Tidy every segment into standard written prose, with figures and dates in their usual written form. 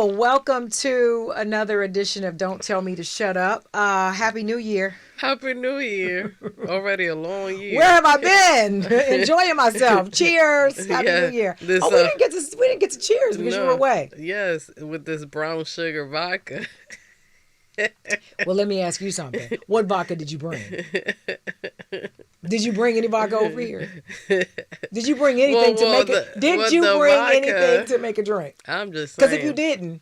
Well, welcome to another edition of Don't Tell Me to Shut Up. Happy New Year. Happy New Year. Already a long year. Where have I been? Enjoying myself. Cheers. Happy New Year. We didn't get to cheers because you were away. Yes, with this brown sugar vodka. Well, let me ask you something. What vodka did you bring? Did you bring any vodka over here? Did you bring anything to make it? Did you bring anything to make a drink? I'm just saying. Because if you didn't.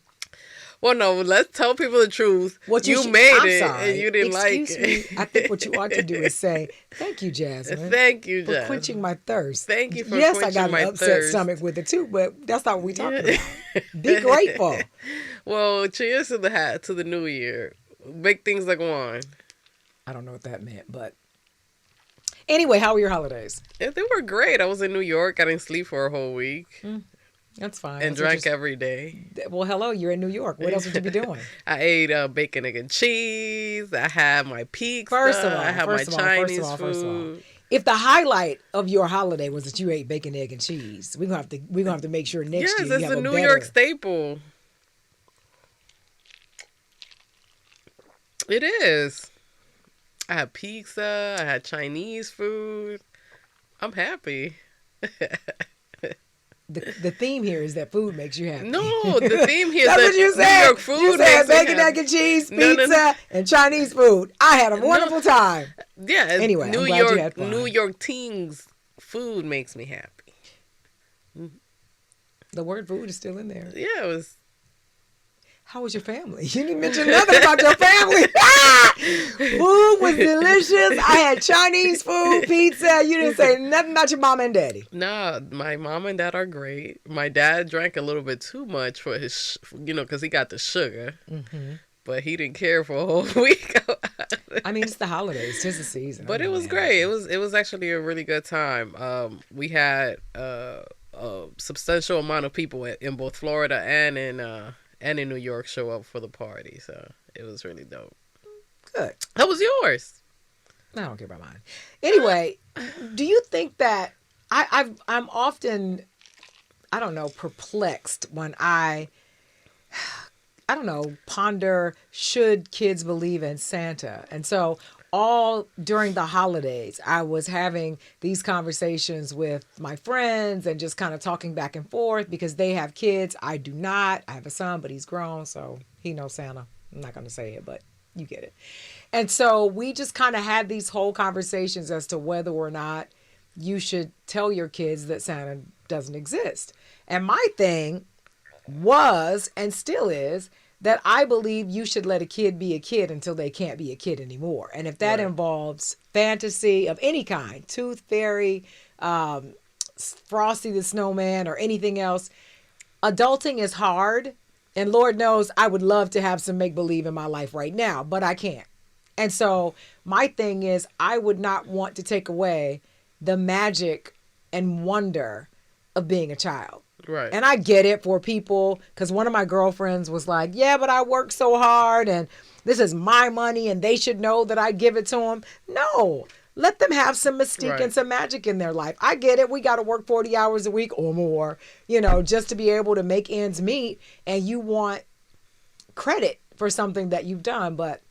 Well, no, let's tell people the truth. You made it and you didn't like it. Excuse me. I think what you ought to do is say, thank you, Jasmine. Thank you, Jasmine. For quenching my thirst. Thank you for quenching my thirst. Yes, I got an upset stomach with it too, but that's not what we're talking about. Be grateful. Well, cheers to the new year. Make things like wine. I don't know what that meant, but anyway, how were your holidays? Yeah, they were great. I was in New York. I didn't sleep for a whole week. That's fine. And drank every day. Well, hello, you're in New York. What else would you be doing? I ate bacon, egg, and cheese. I had my pizza. First of all, I had my Chinese food. If the highlight of your holiday was that you ate bacon, egg, and cheese, we're gonna have to make sure next year you have it's a New York staple. It is. I had pizza. I had Chinese food. I'm happy. The theme here is that food makes you happy. No, the theme here is that New York food you said bacon, egg, and cheese, pizza, and Chinese food. I had a wonderful time. Yeah. Anyway, New I'm glad York, you had fun. New York teens food makes me happy. The word food is still in there. Yeah, it was. How was your family? You didn't mention nothing about your family. Food was delicious. I had Chinese food, pizza. You didn't say nothing about your mama and daddy. No, my mom and dad are great. My dad drank a little bit too much for his, because he got the sugar. Mm-hmm. But he didn't care for a whole week. I mean, it's the holidays, just the season. But it was great. It was actually a really good time. We had a substantial amount of people in both Florida and in New York show up for the party. So it was really dope. Good. How was yours? I don't care about mine. Anyway, do you think that I'm often, I don't know, perplexed when I don't know, ponder, should kids believe in Santa? And so all during the holidays, I was having these conversations with my friends and just kind of talking back and forth because they have kids. I do not. I have a son, but he's grown, so he knows Santa. I'm not going to say it, but you get it. And so we just kind of had these whole conversations as to whether or not you should tell your kids that Santa doesn't exist. And my thing was, and still is, that I believe you should let a kid be a kid until they can't be a kid anymore. And if that involves fantasy of any kind, Tooth Fairy, Frosty the Snowman, or anything else, adulting is hard. And Lord knows I would love to have some make-believe in my life right now, but I can't. And so my thing is I would not want to take away the magic and wonder of being a child. Right. And I get it for people, because one of my girlfriends was like, yeah, but I work so hard and this is my money and they should know that I give it to them. No, let them have some mystique and some magic in their life. I get it. We got to work 40 hours a week or more, just to be able to make ends meet. And you want credit for something that you've done. But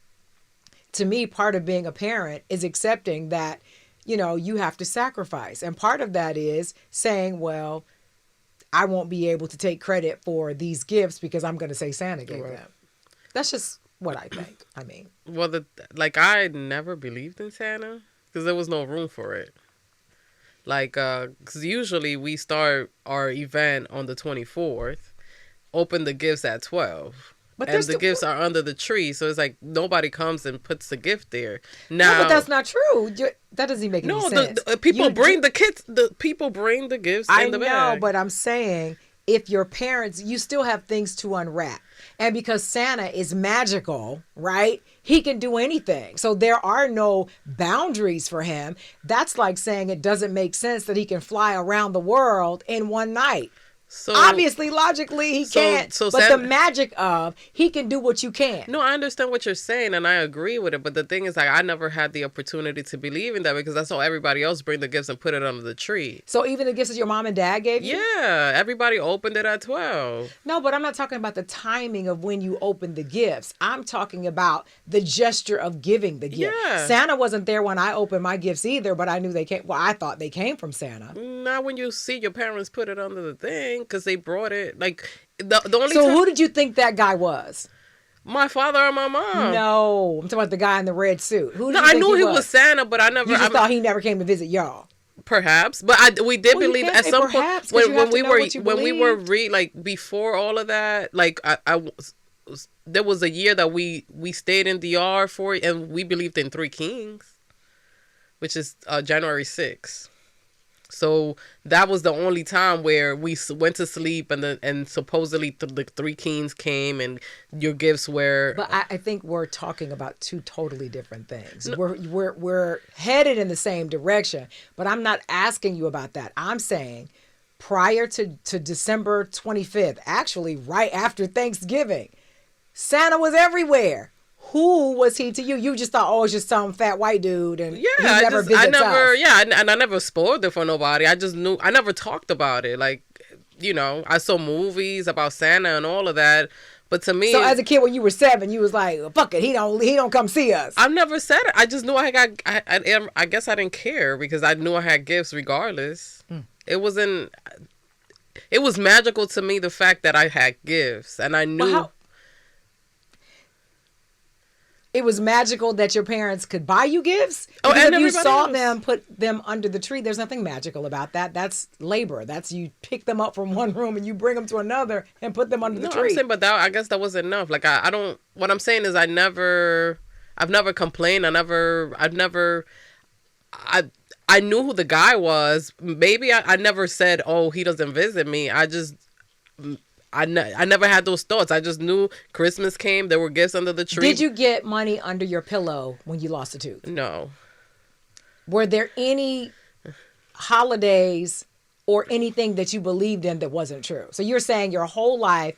to me, part of being a parent is accepting that, you have to sacrifice. And part of that is saying, well, I won't be able to take credit for these gifts because I'm going to say Santa gave them. That's just what I think. I mean. Well, I never believed in Santa because there was no room for it. Because usually we start our event on the 24th, open the gifts at 12. And the gifts are under the tree, so it's like nobody comes and puts the gift there. Now, no, but that's not true. That doesn't even make any sense. No, people bring the kids. The people bring the gifts in the bag. I know, but I'm saying if your parents, you still have things to unwrap, and because Santa is magical, right? He can do anything, so there are no boundaries for him. That's like saying it doesn't make sense that he can fly around the world in one night. So Obviously, logically, he so can't. so But the Santa. magic of he can do what you can't. No, I understand what you're saying, and I agree with it. But the thing is, like, I never had the opportunity to believe in that because I saw everybody else bring the gifts and put it under the tree. So even the gifts that your mom and dad gave you? Yeah, everybody opened it at 12. No, but I'm not talking about the timing of when you open the gifts. I'm talking about the gesture of giving the gift. Yeah. Santa wasn't there when I opened my gifts either, but I knew they came. Well, I thought they came from Santa. Not when you see your parents put it under the thing because they brought it. Like, the only So time. who did you think that guy was? My father or my mom. No, I'm talking about the guy in the red suit. Who did No, you I think knew he was Santa, but I never. You just thought he never came to visit y'all. Perhaps, but we did Well, you believe can't at say some perhaps, point 'cause you have to we know were what you when we were believed. like before all of that, like there was a year that we stayed in DR for, and we believed in three kings, which is January 6th. So that was the only time where we went to sleep, and supposedly the three kings came, and your gifts were. But I think we're talking about two totally different things. We're headed in the same direction, but I'm not asking you about that. I'm saying prior to December 25th, actually right after Thanksgiving, Santa was everywhere. Who was he to you? You just thought, oh, it's just some fat white dude, and Yeah, he never visits I never, us. yeah, and I never spoiled it for nobody. I just knew, I never talked about it. Like, I saw movies about Santa and all of that, but to me, So as a kid, when you were 7, you was like, fuck it, he don't come see us. I've never said it. I just knew I guess I didn't care because I knew I had gifts regardless. It wasn't. It was magical to me the fact that I had gifts, and I knew. Well, it was magical that your parents could buy you gifts. Oh, Because and if you everybody saw else. them put them under the tree, there's nothing magical about that. That's labor. That's you pick them up from one room and you bring them to another and put them under the No, tree. I'm saying, but I guess that was enough. Like I don't. What I'm saying is, I've never complained. I knew who the guy was. Maybe I never said, oh, he doesn't visit me. I never had those thoughts. I just knew Christmas came. There were gifts under the tree. Did you get money under your pillow when you lost a tooth? No. Were there any holidays or anything that you believed in that wasn't true? So you're saying your whole life,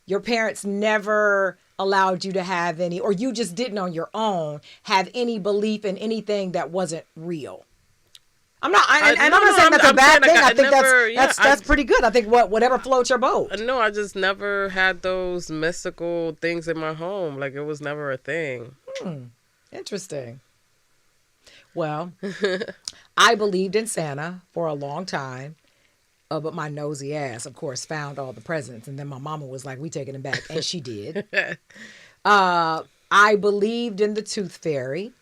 your parents never allowed you to have any, or you just didn't on your own have any belief in anything that wasn't real. I'm not saying that's a bad thing. I think that's pretty good. I think whatever floats your boat. No, I just never had those mystical things in my home. Like, it was never a thing. Interesting. Well, I believed in Santa for a long time, but my nosy ass, of course, found all the presents, and then my mama was like, "We taking them back," and she did. I believed in the Tooth Fairy.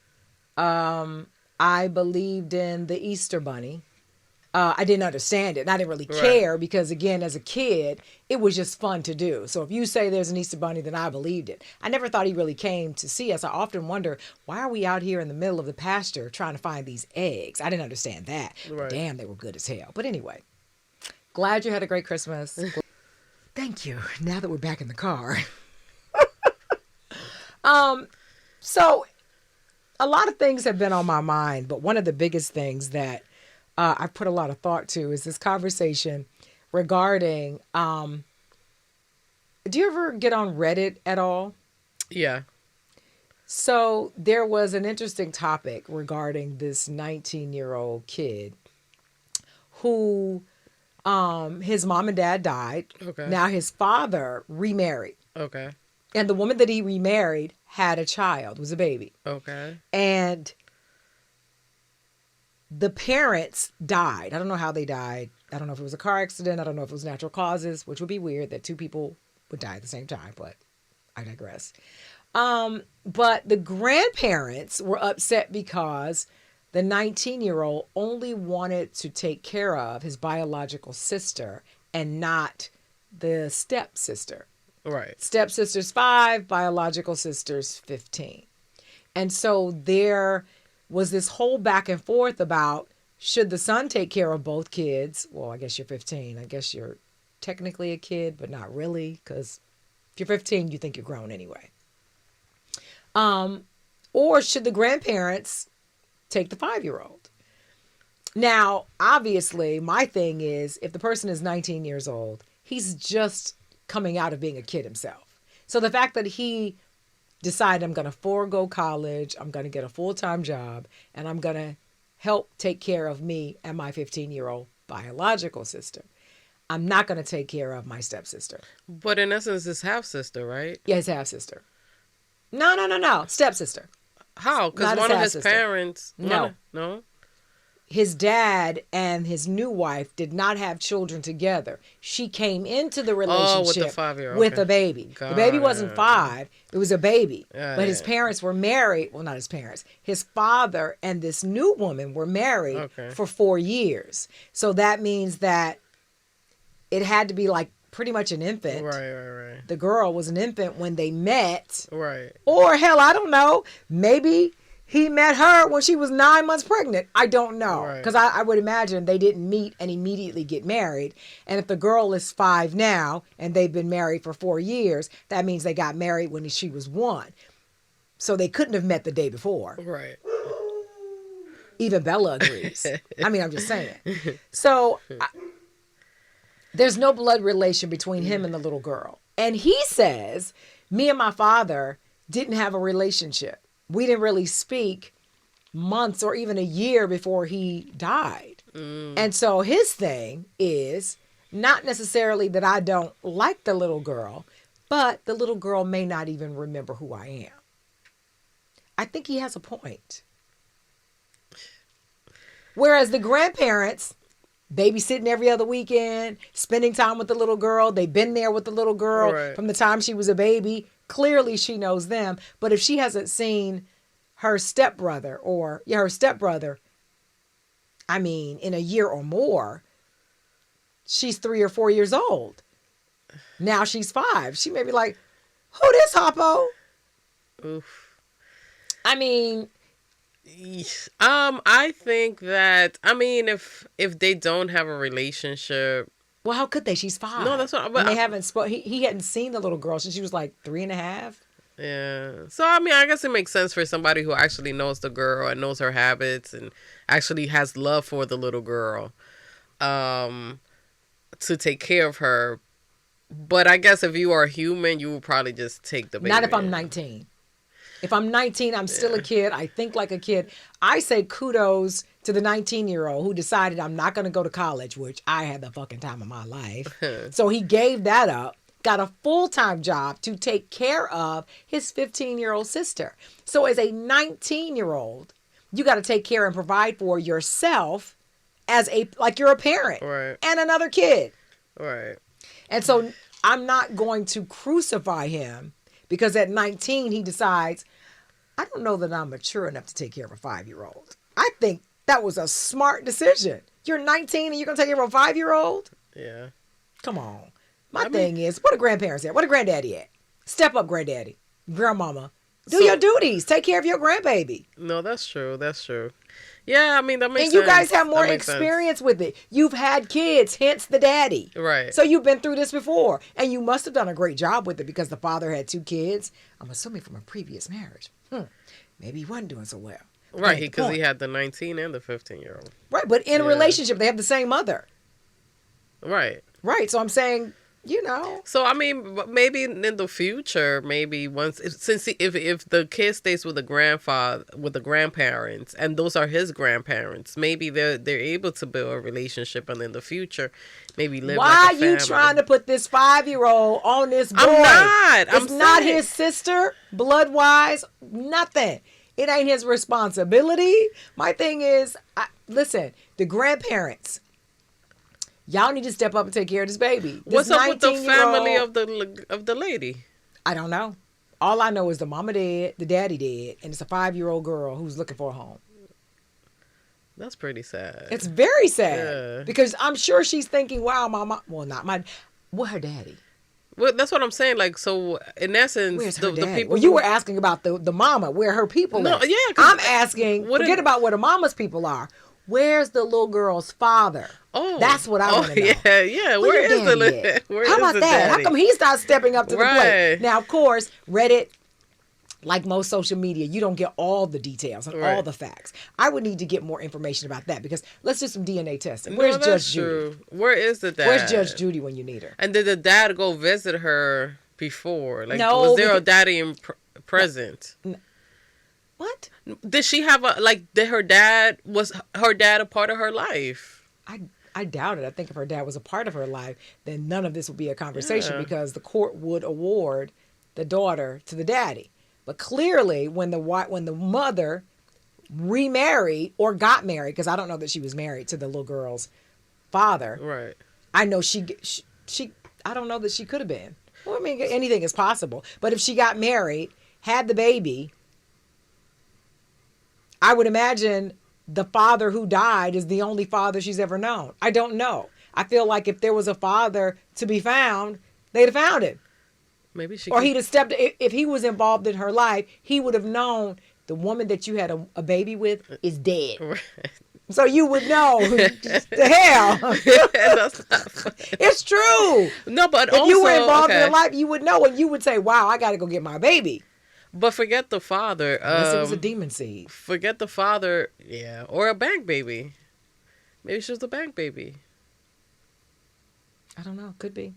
I believed in the Easter Bunny. I didn't understand it, and I didn't really care because, again, as a kid, it was just fun to do. So if you say there's an Easter Bunny, then I believed it. I never thought he really came to see us. I often wonder, why are we out here in the middle of the pasture trying to find these eggs? I didn't understand that. Right. Damn, they were good as hell. But anyway, glad you had a great Christmas. Thank you. Now that we're back in the car. So a lot of things have been on my mind, but one of the biggest things that I put a lot of thought to is this conversation regarding, do you ever get on Reddit at all? Yeah. So there was an interesting topic regarding this 19-year-old kid who his mom and dad died. Okay. Now his father remarried. Okay. And the woman that he remarried had a child, was a baby. Okay. And the parents died. I don't know how they died. I don't know if it was a car accident. I don't know if it was natural causes, which would be weird that two people would die at the same time, but I digress. But the grandparents were upset because the 19-year-old only wanted to take care of his biological sister and not the stepsister. Right. Stepsister's 5, biological sister's 15. And so there was this whole back and forth about, should the son take care of both kids? Well, I guess you're 15. I guess you're technically a kid, but not really, because if you're 15, you think you're grown anyway. Or should the grandparents take the 5-year-old? Now, obviously, my thing is, if the person is 19 years old, he's just coming out of being a kid himself. So the fact that he decided, I'm going to forego college, I'm going to get a full-time job, and I'm going to help take care of me and my 15-year-old biological sister. I'm not going to take care of my stepsister. But in essence, his half sister, right? Yeah, his half-sister. No. Stepsister. How? Because Not one of his half-sister. parents. No. No. His dad and his new wife did not have children together. She came into the relationship with the 5-year-old. with Okay. a baby. Got The baby wasn't it. 5. It was a baby. But his Yeah. parents were married. Well, not his parents. His father and this new woman were married Okay. for 4 years. So that means that it had to be like pretty much an infant. Right. The girl was an infant when they met. Right. Or hell, I don't know. Maybe he met her when she was 9 months pregnant. I don't know. Right. Because I would imagine they didn't meet and immediately get married. And if the girl is 5 now and they've been married for 4 years, that means they got married when she was 1. So they couldn't have met the day before. Right. Even Bella agrees. I mean, I'm just saying. So there's no blood relation between him and the little girl. And he says, me and my father didn't have a relationship. We didn't really speak months or even a year before he died. And so his thing is not necessarily that I don't like the little girl, but the little girl may not even remember who I am. I think he has a point. Whereas the grandparents, babysitting every other weekend, spending time with the little girl. They've been there with the little girl Right. from the time she was a baby. Clearly she knows them. But if she hasn't seen her stepbrother I mean, in a year or more, she's 3 or 4 years old. Now she's 5. She may be like, who this Hoppo? Oof. I mean, I think that if they don't have a relationship. well, how could they? She's 5. No, that's what. And they haven't he hadn't seen the little girl since she was like 3.5. Yeah. So I guess it makes sense for somebody who actually knows the girl and knows her habits and actually has love for the little girl, to take care of her. But I guess if you are a human, you would probably just take the baby. Not if I'm 19. If I'm 19, I'm still a kid. I think like a kid. I say kudos to the 19-year-old who decided I'm not going to go to college, which I had the fucking time of my life. So he gave that up, got a full-time job to take care of his 15-year-old sister. So as a 19-year-old, you got to take care and provide for yourself like you're a parent. Right. And another kid. Right. And so I'm not going to crucify him because at 19 he decides, I don't know that I'm mature enough to take care of a 5-year-old. I think that was a smart decision. You're 19 and you're going to take care of a 5-year-old? Yeah. Come on. My thing is, what are grandparents at? What a granddaddy at? Step up, granddaddy. Grandmama. Do your duties. Take care of your grandbaby. No, that's true. That's true. Yeah, that makes sense. And you guys have more That makes experience with it. You've had kids, hence the daddy. Right. So you've been through this before. And you must have done a great job with it because the father had 2 kids. I'm assuming from a previous marriage. Maybe he wasn't doing so well. Right, because he had the 19 and the 15-year-old. Right, but in a relationship, they have the same mother. Right. Right, so I'm saying, So maybe in the future, maybe once if the kid stays with the grandparents, and those are his grandparents, maybe they're able to build a relationship, and in the future, maybe live. Why like a are you family. trying to put this 5-year-old on this boy? I'm not. It's not his sister, blood wise, nothing. It ain't his responsibility. My thing is, listen, the grandparents. Y'all need to step up and take care of this baby. What's up with the 19-year-old family of the lady? I don't know. All I know is the mama dead, the daddy dead, and it's a 5-year-old girl who's looking for a home. That's pretty sad. It's very sad. Yeah. Because I'm sure she's thinking, wow, mama. Well, not my. What, her daddy? Well, that's what I'm saying. Like, so in essence, Where's her the daddy? people. Well, you were asking about the mama, where her people No, are. yeah, 'cause I'm asking, forget about where the mama's people are. Where's the little girl's father? Oh, that's what I want to know. Yeah. Where is your daddy at? where How is about the that? daddy? How come he's not stepping up to the plate? Right. Now, of course, Reddit like most social media, you don't get all the details and all Right. the facts. I would need to get more information about that because let's do some DNA testing. No, Where's that's Judge true. Judy? Where is the Where's Judge dad? Judy when you need her? And did the dad go visit her before? Like, No, was there a because daddy present? what? Did she have a like? Did her dad was her dad a part of her life? I doubt it. I think if her dad was a part of her life, then none of this would be a conversation Yeah. because the court would award the daughter to the daddy. But clearly, when the mother remarried or got married, because I don't know that she was married to the little girl's father. Right. I know she I don't know that she could have been. Well, I mean, anything is possible. But if she got married, had the baby, I would imagine the father who died is the only father she's ever known. I don't know. I feel like if there was a father to be found, they'd have found him. Maybe she. Or he'd have stepped, if he was involved in her life, he would have known the woman that you had a baby with is dead. Right. So you would know the hell. That's not funny. It's true. No, but If also, you were involved in okay. her life, you would know, and you would say, "Wow, I got to go get my baby." But forget the father. Unless it was a demon seed. Forget the father. Yeah, or a bank baby. Maybe she was a bank baby. I don't know. Could be.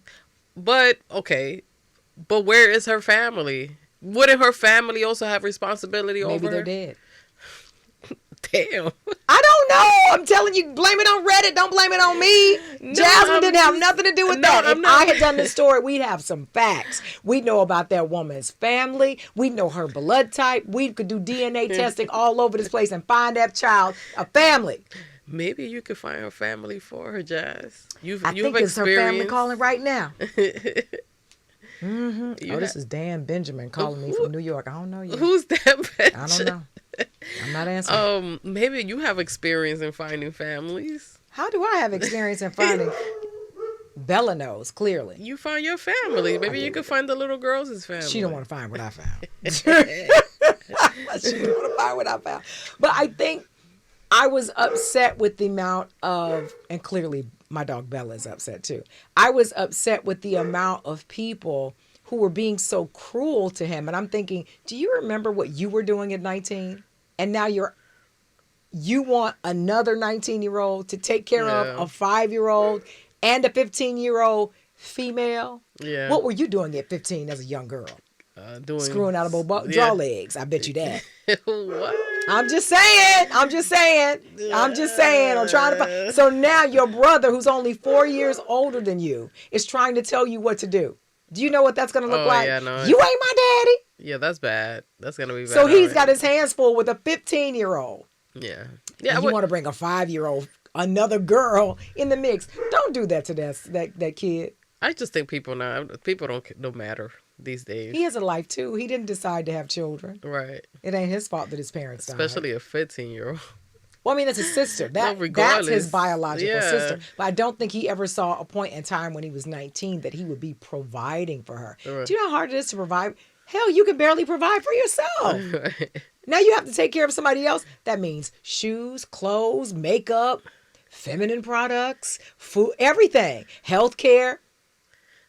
But okay, but where is her family? Wouldn't her family also have responsibility Maybe over they're her? dead. Damn. I don't know. I'm telling you, blame it on Reddit. Don't blame it on me. No, Jasmine didn't have nothing to do with that. I'm If not- I had done this story, we'd have some facts. We'd know about that woman's family. We'd know her blood type. We could do DNA testing all over this place and find that child a family. Maybe you could find her family for her, Jazz. You've I think it's her family calling right now. You Oh, this is Dan Benjamin calling me from New York. I don't know you. Who's that bitch? I don't know. I'm not answering. Maybe you have experience in finding families. How do I have experience in finding? Bella knows, clearly. You find your family. Maybe you could find the little girls' family. She don't want to find what I found. She don't want to find what I found. But I think I was upset with the amount of, and clearly my dog Bella is upset too. I was upset with the amount of people who were being so cruel to him. And I'm thinking, do you remember what you were doing at 19? And now you want another 19-year-old to take care of a 5-year-old and a 15-year-old female? Yeah. What were you doing at 15 as a young girl? Doing Screwing out of jaw legs. I bet you that. What? I'm just saying. I'm trying to find. So now your brother, who's only 4 years older than you, is trying to tell you what to do. Do you know what that's going to look like? Yeah, no, you ain't my daddy. Yeah, that's bad. That's gonna be bad. So he's got his hands full with a 15-year-old. Yeah. And you want to bring a 5-year-old, another girl in the mix. Don't do that to that kid. I just think people don't matter these days. He has a life too. He didn't decide to have children. Right. It ain't his fault that his parents died. Especially a 15-year-old. Well, I mean, that's his sister. That's regardless. his biological Yeah. sister. But I don't think he ever saw a point in time when he was 19 that he would be providing for her. Right. Do you know how hard it is to provide? Hell, you can barely provide for yourself. Right. Now you have to take care of somebody else. That means shoes, clothes, makeup, feminine products, food, everything, healthcare.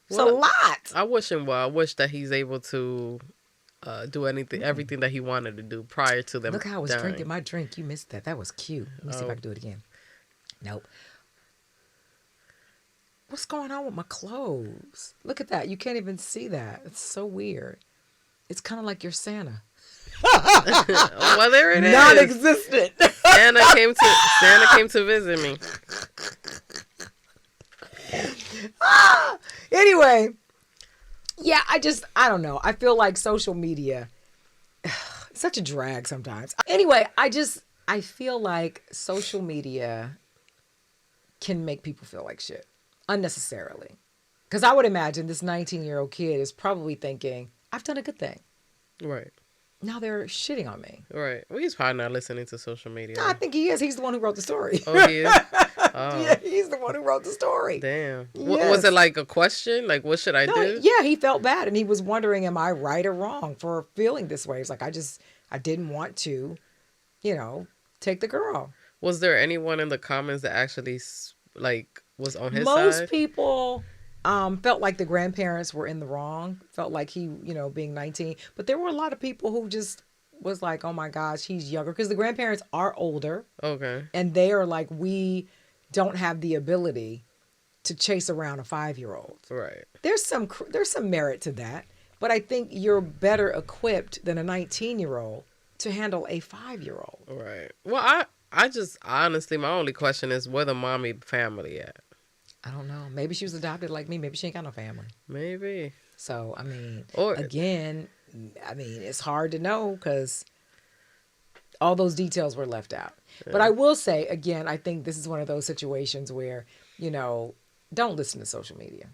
It's a lot. I wish him well. I wish that he's able to do everything that he wanted to do prior to them. Look how I was dying. drinking my drink. You missed that. That was cute. Let me see if I can do it again. Nope. What's going on with my clothes? Look at that. You can't even see that. It's so weird. It's kind of like your Santa. Well, there it is. Non-existent. Santa came to visit me. Anyway, yeah, I don't know. I feel like social media, it's such a drag sometimes. Anyway, I feel like social media can make people feel like shit unnecessarily. Because I would imagine this 19-year-old kid is probably thinking, I've done a good thing. Right. Now they're shitting on me. Right. Well, he's probably not listening to social media. I think he is. He's the one who wrote the story. Oh, he is? Oh. Yeah, he's the one who wrote the story. Damn. Yes. Was it like a question? Like, what should I No, do? yeah, he felt bad and he was wondering, am I right or wrong for feeling this way? It's like, I didn't want to, take the girl. Was there anyone in the comments that actually, was on his side? Most people felt like the grandparents were in the wrong. Felt like he, being 19. But there were a lot of people who just was like, oh my gosh, he's younger. Because the grandparents are older. Okay. And they are like, we don't have the ability to chase around a 5-year-old. Right. There's some merit to that. But I think you're better equipped than a 19-year-old to handle a 5-year-old. Right. Well, I just honestly, my only question is where the mommy family at? I don't know. Maybe she was adopted like me. Maybe she ain't got no family. Maybe. So, Or again, it's hard to know because all those details were left out. Yeah. But I will say, again, I think this is one of those situations where, don't listen to social media.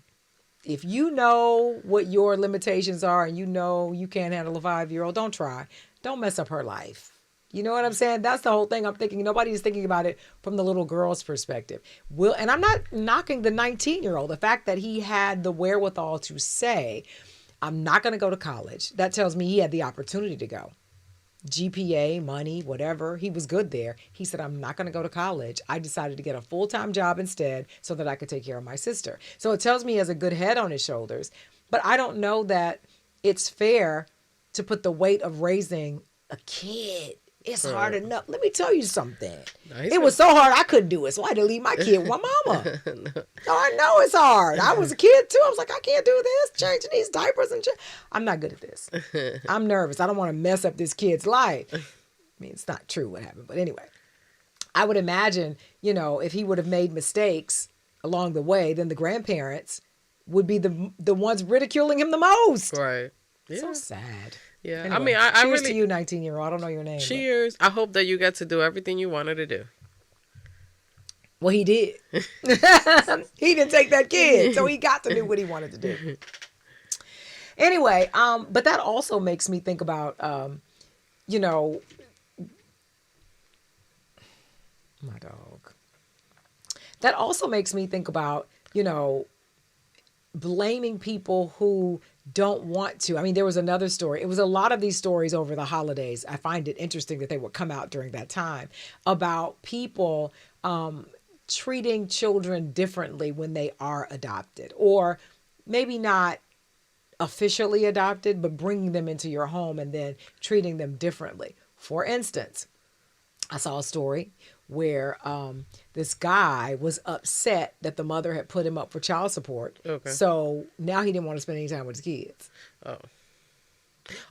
If you know what your limitations are and you know you can't handle a 5-year-old, don't try. Don't mess up her life. You know what I'm saying? That's the whole thing I'm thinking. Nobody is thinking about it from the little girl's perspective. And I'm not knocking the 19-year-old. The fact that he had the wherewithal to say, I'm not going to go to college. That tells me he had the opportunity to go. GPA, money, whatever. He was good there. He said, I'm not going to go to college. I decided to get a full-time job instead so that I could take care of my sister. So it tells me he has a good head on his shoulders. But I don't know that it's fair to put the weight of raising a kid. It's hard enough. Let me tell you something. It was so hard I couldn't do it. So I had to leave my kid with my mama. So I know it's hard. I was a kid too. I was like, I can't do this. Changing these diapers I'm not good at this. I'm nervous. I don't want to mess up this kid's life. It's not true what happened. But anyway, I would imagine, if he would have made mistakes along the way, then the grandparents would be the ones ridiculing him the most. Right. Yeah. So sad. Yeah, anyway, I cheers to you, 19-year-old. I don't know your name. Cheers. But I hope that you got to do everything you wanted to do. Well, he did. He didn't take that kid, so he got to do what he wanted to do. Anyway, but that also makes me think about, my dog. That also makes me think about, blaming people who don't want to. There was another story. It was a lot of these stories over the holidays. I find it interesting that they would come out during that time about people treating children differently when they are adopted, or maybe not officially adopted, but bringing them into your home and then treating them differently. For instance, I saw a story where this guy was upset that the mother had put him up for child support. Okay. So now he didn't want to spend any time with his kids.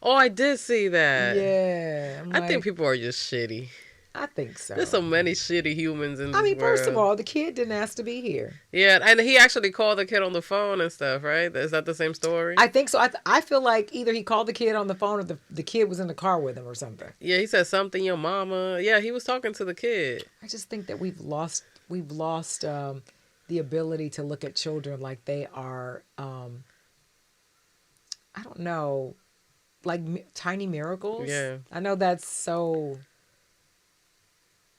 Oh, I did see that. Yeah. I think people are just shitty. I think so. There's so many shitty humans in this world. First of all, the kid didn't ask to be here. Yeah, and he actually called the kid on the phone and stuff, right? Is that the same story? I think so. I feel like either he called the kid on the phone or the kid was in the car with him or something. Yeah, he said something, your mama. Yeah, he was talking to the kid. I just think that we've lost the ability to look at children like they are, I don't know, like tiny miracles. Yeah. I know that's so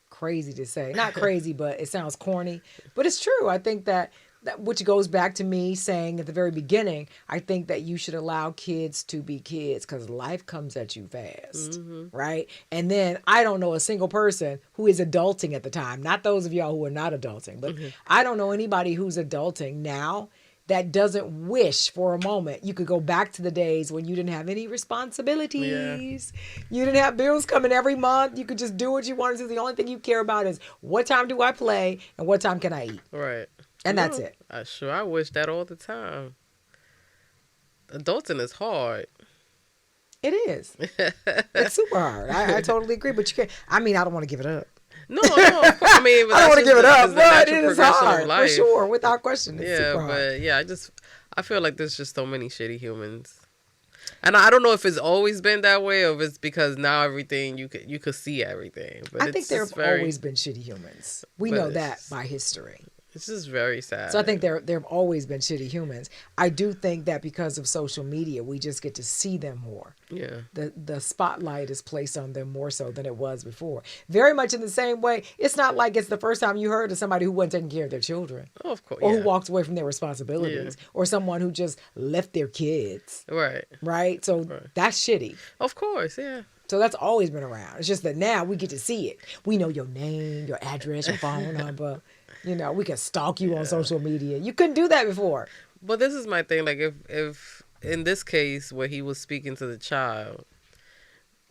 crazy to say. Not crazy, but it sounds corny. But it's true. I think that which goes back to me saying at the very beginning, I think that you should allow kids to be kids because life comes at you fast, right? And then I don't know a single person who is adulting at the time. Not those of y'all who are not adulting, but I don't know anybody who's adulting now that doesn't wish for a moment you could go back to the days when you didn't have any responsibilities. Yeah. You didn't have bills coming every month. You could just do what you wanted to. The only thing you care about is what time do I play and what time can I eat. Right. And that's it. I wish that all the time. Adulting is hard. It is. It's super hard. I totally agree. But you can't. I don't want to give it up. No. I don't want to give it up, but it is hard for sure, without question. It's super hard. But yeah, I feel like there's just so many shitty humans, and I don't know if it's always been that way or if it's because now everything you could see everything. But I think there have always been shitty humans. We know that by history. It's just very sad. So I think there have always been shitty humans. I do think that because of social media, we just get to see them more. Yeah. The spotlight is placed on them more so than it was before. Very much in the same way, it's not like it's the first time you heard of somebody who wasn't taking care of their children. Oh, of course. Or who walked away from their responsibilities. Yeah. Or someone who just left their kids. Right. Right? So that's shitty. Of course, yeah. So that's always been around. It's just that now we get to see it. We know your name, your address, your phone number. We can stalk you on social media. You couldn't do that before. But this is my thing. Like, if in this case where he was speaking to the child,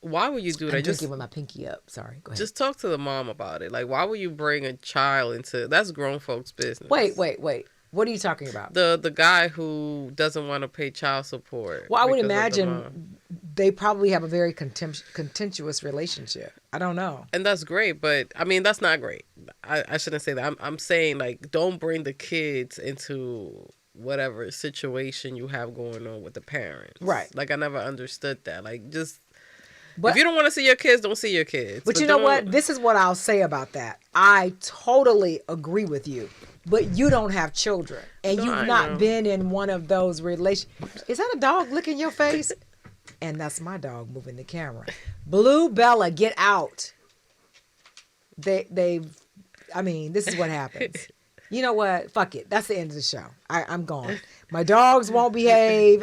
why would you do that? I'm drinking with my pinky up. Sorry, go ahead. Just talk to the mom about it. Like, why would you bring a child into that's grown folks' business? Wait. What are you talking about? The guy who doesn't want to pay child support. Well, I would because of the mom. imagine they probably have a very contentious relationship. I don't know. And that's great, but I mean that's not great. I shouldn't say that. I'm saying, like, don't bring the kids into whatever situation you have going on with the parents. Right. Like, I never understood that. Like, just But if you don't want to see your kids, don't see your kids. But you know what? This is what I'll say about that. I totally agree with you. But you don't have children. And No, you've I not know. been in one of those relations. Is that a dog licking your face? And that's my dog moving the camera. Blue Bella, get out. I mean, this is what happens. You know what? Fuck it. That's the end of the show. I'm gone. My dogs won't behave.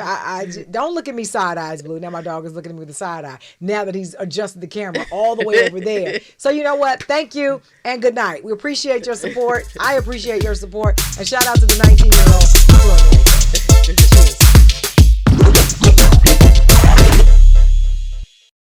Don't look at me side eyes, Blue. Now my dog is looking at me with a side eye. Now that he's adjusted the camera all the way over there. So you know what? Thank you and good night. We appreciate your support. I appreciate your support. And shout out to the 19-year-old. Cheers.